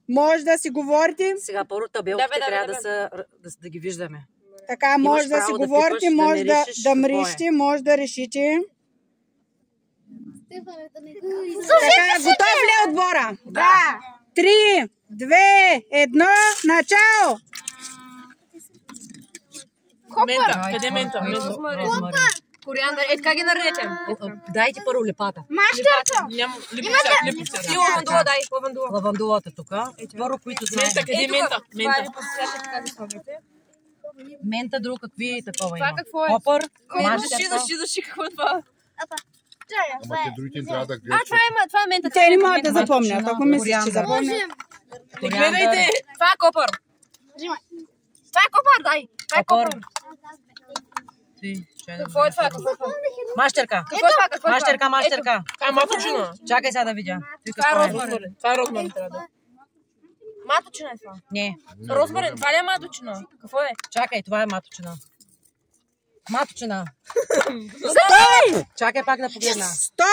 Може да си говорите. Сега първо табелките трябва да ги виждаме. Така, може да си говорите, може да мрищите, може да решите. Така, готов ли е отбора? Да. 3, 2, 1, начало! Мента, къде мента? Кориандър, как ги наречем? Дайте първо лепата. Мащерка! Липица. И лавандула дай, лавандулата тук. Първо, които знаем. Мента, къде е мента? Мента. Мента, друго какви такова има? Това какво е? Копър, Души, какво е това? Ама те другите им трябва да гледат. това е мента. Те не могат да запомнят, ако мислиш, че запомнят. Гледайте! Това е копър. Това е копър, дай. Това е копър. Какво е това? Мащерка. Какво е това? Мащерка. Това е маточина. Чакай сега да видя. Това е розмарин. Това е розмарин трябва да е. Маточина е това. Не. Розмарин, това ли е маточина? Какво е? Чакай, това е маточина. Маточина. Чакай пак да погледна. Стоп!